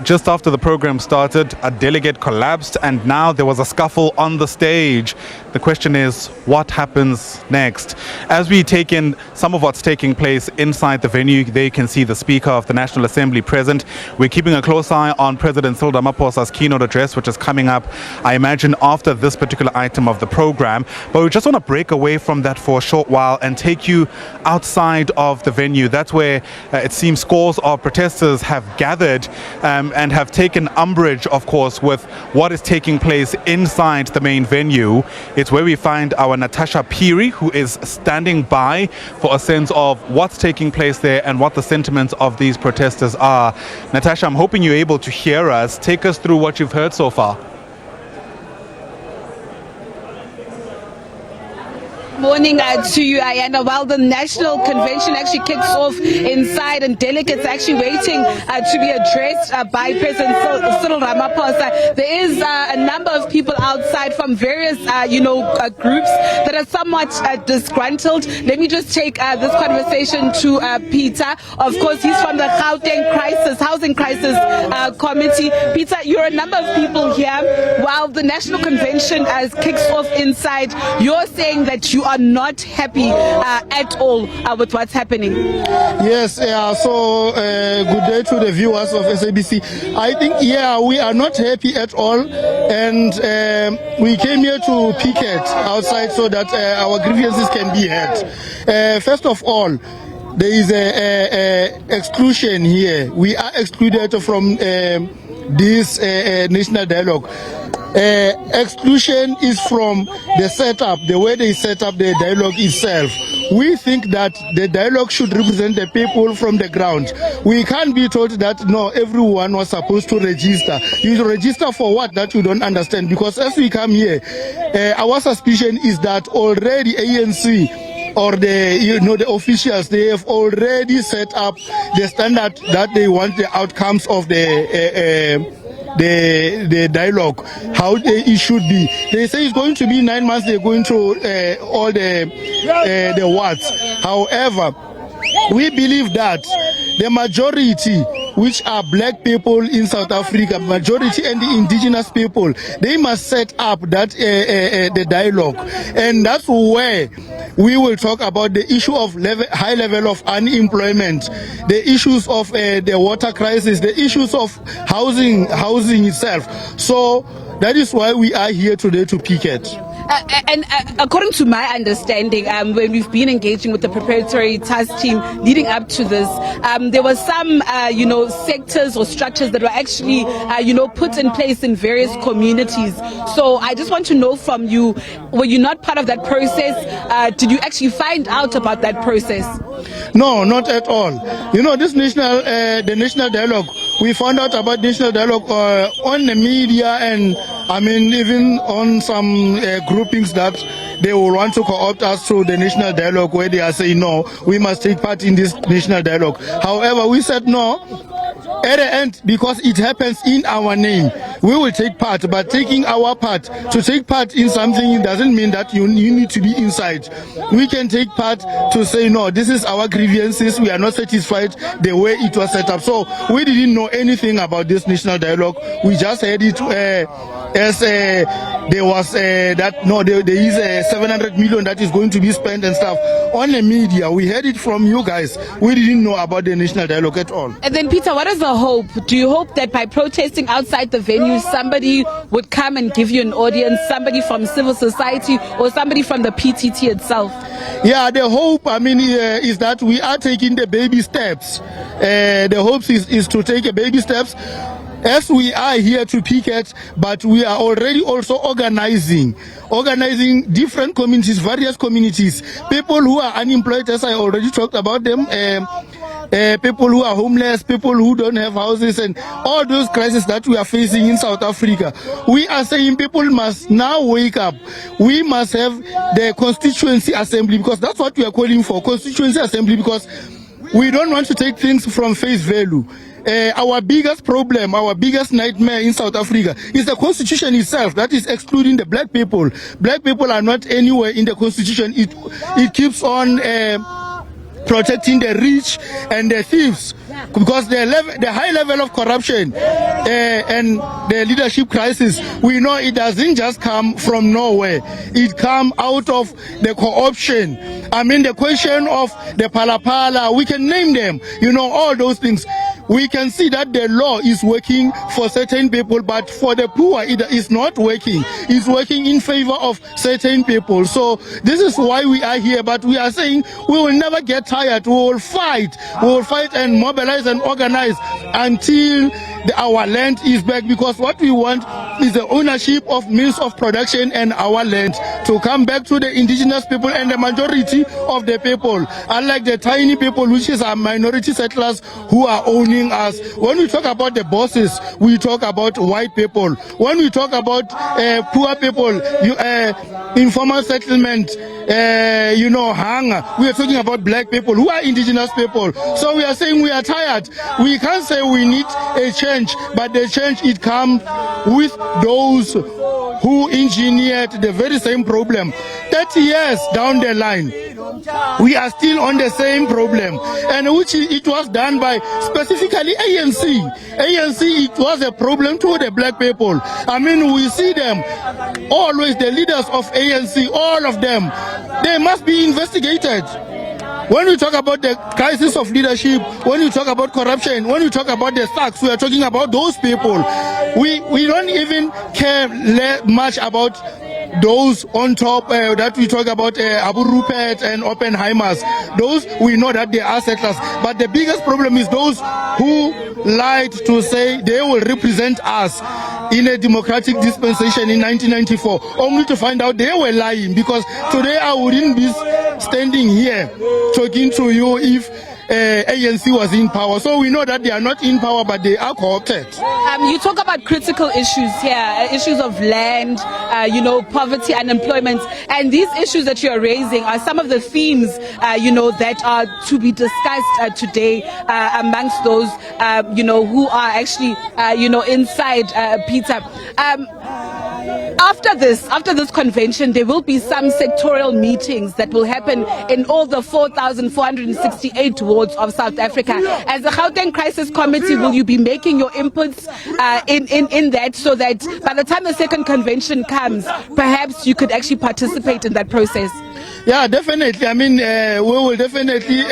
Just after the program started, a delegate collapsed and now there was a scuffle on the stage. The question is, what happens next? As we take in some of what's taking place inside the venue, there you can see the Speaker of the National Assembly present. We're keeping a close eye on President Cyril Ramaphosa's keynote address, which is coming up, I imagine, after this particular item of the program. But we just want to break away from that for a short while and take you outside of the venue. That's where it seems scores of protesters have gathered and have taken umbrage, of course, with what is taking place inside the main venue. It's where we find our Natasha Piri, who is standing by for a sense of what's taking place there and what the sentiments of these protesters are. Natasha, I'm hoping you're able to hear us. Take us through what you've heard so far. Morning to you, Ayana. Well, the National Convention actually kicks off inside and delegates actually waiting to be addressed by President Cyril Ramaphosa. There is a number of people outside from various, groups that are somewhat disgruntled. Let me just take this conversation to Peter. Of course, he's from the Housing Crisis Committee. Peter, you're a number of people here. While the National Convention kicks off inside, you're saying that you are not happy at all with what's happening. Yes, so good day to the viewers of SABC. I think, we are not happy at all, and we came here to picket outside so that our grievances can be heard. First of all, there is a exclusion here. We are excluded from this national dialogue. Exclusion is from the setup, the way they set up the dialogue itself. We think that the dialogue should represent the people from the ground. We can't be told that, no, everyone was supposed to register. You register for what? That you don't understand. Because as we come here, our suspicion is that already ANC or the officials, they have already set up the standard that they want the outcomes of the dialogue, how it should be. They say it's going to be 9 months. They're going to all the wards. However, we believe that the majority, which are black people in South Africa, majority and the indigenous people, they must set up that the dialogue, and that's where we will talk about the issue of high level of unemployment, the issues of the water crisis, the issues of housing itself. So that is why we are here today to picket. And according to my understanding, when we've been engaging with the preparatory task team leading up to this, there were some, sectors or structures that were actually, put in place in various communities. So I just want to know from you, were you not part of that process? Did you actually find out about that process? No, not at all. This the national dialogue, we found out about national dialogue on the media, and even on some groupings that they will want to co-opt us through the national dialogue, where they are saying, no, we must take part in this national dialogue. However, we said no. At the end, because it happens in our name, we will take part. But taking our part, to take part in something doesn't mean that you need to be inside. We can take part to say, no, this is our grievances. We are not satisfied the way it was set up. So we didn't know anything about this national dialogue. We just heard it as there was there is 700 million that is going to be spent and stuff on the media. We heard it from you guys. We didn't know about the national dialogue at all. And then, Peter, what is the hope? Do you hope that by protesting outside the venue, somebody would come and give you an audience, somebody from civil society or somebody from the PTT itself? Yeah, the hope, is that we are taking the baby steps. The hope is to take a baby steps. As we are here to picket, but we are already also organizing different communities, various communities, people who are unemployed, as I already talked about them, people who are homeless, people who don't have houses, and all those crises that we are facing in South Africa. We are saying people must now wake up. We must have the constituency assembly, because that's what we are calling for, constituency assembly, because we don't want to take things from face value. Our biggest problem, our biggest nightmare in South Africa is the constitution itself that is excluding the black people. Black people are not anywhere in the constitution. It keeps on protecting the rich and the thieves. because the high level of corruption and the leadership crisis, we know it doesn't just come from nowhere. It comes out of the corruption. I mean, the question of the palapala, we can name them, all those things. We can see that the law is working for certain people, but for the poor, it is not working. It's working in favor of certain people. So this is why we are here, but we are saying we will never get tired. We will fight. We will fight and mobilize and organize until our land is back, because what we want is the ownership of means of production and our land to come back to the indigenous people and the majority of the people, unlike the tiny people, which is our minority settlers who are owning us. When we talk about the bosses, we talk about white people. When we talk about poor people, informal settlement, hunger, we are talking about black people who are indigenous people. So we are saying we are tired. We can't say we need a change, but the change, it comes with those who engineered the very same problem. 30 years down the line, we are still on the same problem, and which it was done by specifically ANC. ANC, it was a problem to the black people. I mean, we see them always, the leaders of ANC, all of them, they must be investigated. When we talk about the crisis of leadership, when we talk about corruption, when we talk about the thugs, we are talking about those people. We don't even care much about those on top that we talk about, Abu Rupert and Oppenheimers. Those, we know that they are settlers. But the biggest problem is those who lied to say they will represent us in a democratic dispensation in 1994, only to find out they were lying, because today I wouldn't be standing here talking to you if ANC was in power. So we know that they are not in power, but they are co-opted. You talk about critical issues here, issues of land, poverty, unemployment, and these issues that you are raising are some of the themes, that are to be discussed today amongst those, who are actually, inside Peter. After this convention, there will be some sectorial meetings that will happen in all the 4,468 wards of South Africa. As the Gauteng Crisis Committee, will you be making your inputs in that, so that by the time the second convention comes, perhaps you could actually participate in that process? Yeah, definitely. I mean, we will definitely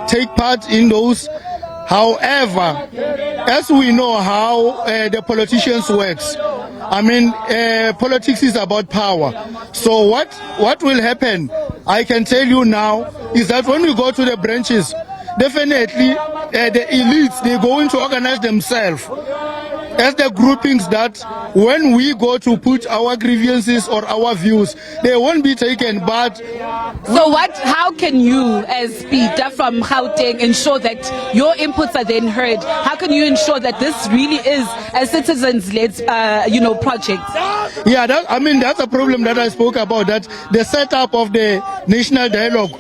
take part in those. However, as we know how the politicians works, I mean, politics is about power. So what will happen, I can tell you now, is that when we go to the branches, definitely the elites, they're going to organize themselves as the groupings that when we go to put our grievances or our views, they won't be taken. But so how can you, as Peter from Gauteng, ensure that your inputs are then heard? How can you ensure that this really is a citizens-led, project? Yeah, that's a problem that I spoke about, that the setup of the national dialogue,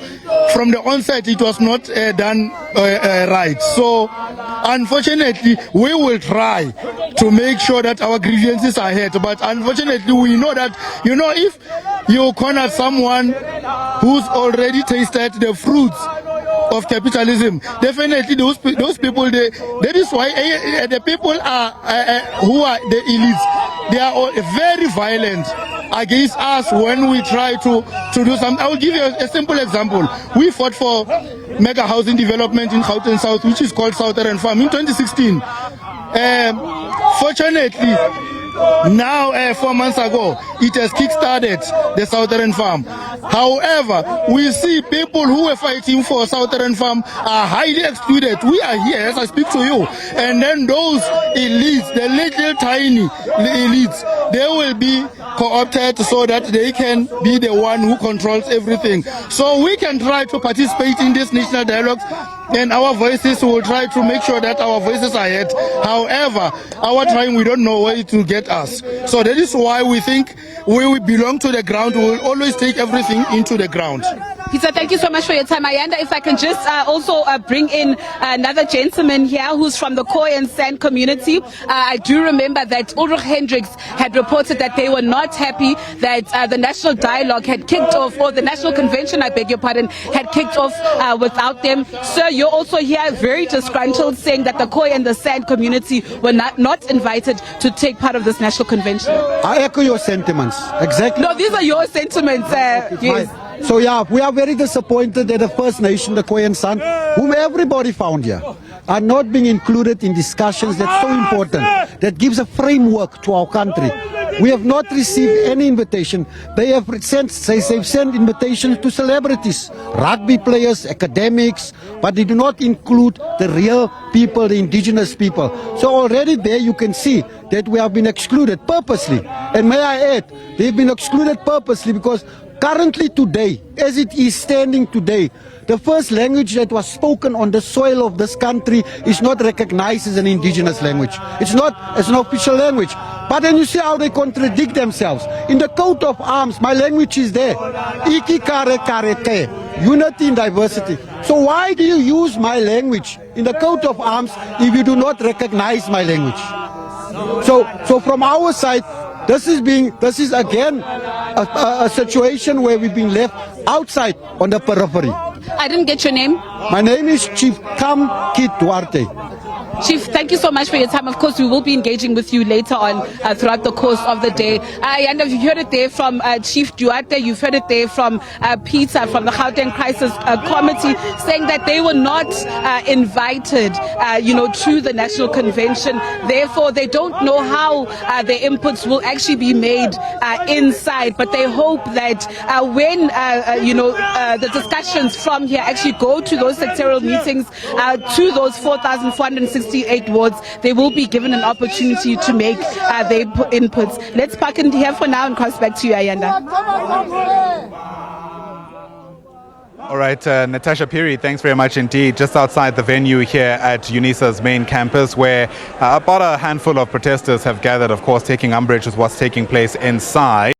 from the onset, it was not done right. So, unfortunately, we will try to make sure that our grievances are heard. But unfortunately, we know that, if you corner someone who's already tasted the fruits of capitalism, definitely those people, that is why the people are who are the elites, they are all very violent against us when we try to do something. I will give you a simple example. We fought for mega housing development in Gauteng South, which is called Southern Farm, in 2016. Fortunately, now 4 months ago, it has kick-started the Southern Farm. However, we see people who were fighting for Southern Farm are highly excluded. We are here as I speak to you. And then those elites, the little tiny elites, they will be co-opted so that they can be the one who controls everything. So we can try to participate in this national dialogue, and our voices will try to make sure that our voices are heard. However, our trying, we don't know where it will get us. So that is why we think we belong to the ground. We will always take everything into the ground. Peter, thank you so much for your time. Ayanda, if I can just also bring in another gentleman here who's from the Khoi and San community. I do remember that Ulrich Hendricks had reported that they were not happy that the national dialogue had kicked off, or the national convention, I beg your pardon, had kicked off without them. Sir, you're also here very disgruntled, saying that the Khoi and the San community were not invited to take part of this national convention. I echo your sentiments. Exactly. No, these are your sentiments. Yes. So yeah, we are very disappointed that the First Nation, the Khoi and San, whom everybody found here, are not being included in discussions that's so important, that gives a framework to our country. We have not received any invitation. They've sent invitations to celebrities, rugby players, academics, but they do not include the real people, the indigenous people. So already there you can see that we have been excluded purposely. And may I add, they've been excluded purposely because currently today, as it is standing today, the first language that was spoken on the soil of this country is not recognized as an indigenous language. It's not as an official language. But then you see how they contradict themselves. In the coat of arms, my language is there. Iki kare kare te. Unity in diversity. So why do you use my language in the coat of arms if you do not recognize my language? So from our side, this is again a situation where we've been left outside on the periphery. I didn't get your name. My name is Chief Kam Kit Duarte. Chief, thank you so much for your time. Of course, we will be engaging with you later on throughout the course of the day. And you've heard it there from Chief Duarte, you've heard it there from Peter from the Gauteng Crisis Committee, saying that they were not invited, to the National Convention. Therefore, they don't know how their inputs will actually be made inside. But they hope that when, the discussions from here actually go to those sectorial meetings, to those 4,468 wards, they will be given an opportunity to make their inputs. Let's park in here for now and cross back to you, Ayanda. All right, Natasha Piri, thanks very much indeed. Just outside the venue here at UNISA's main campus, where about a handful of protesters have gathered, of course, taking umbrage with what's taking place inside.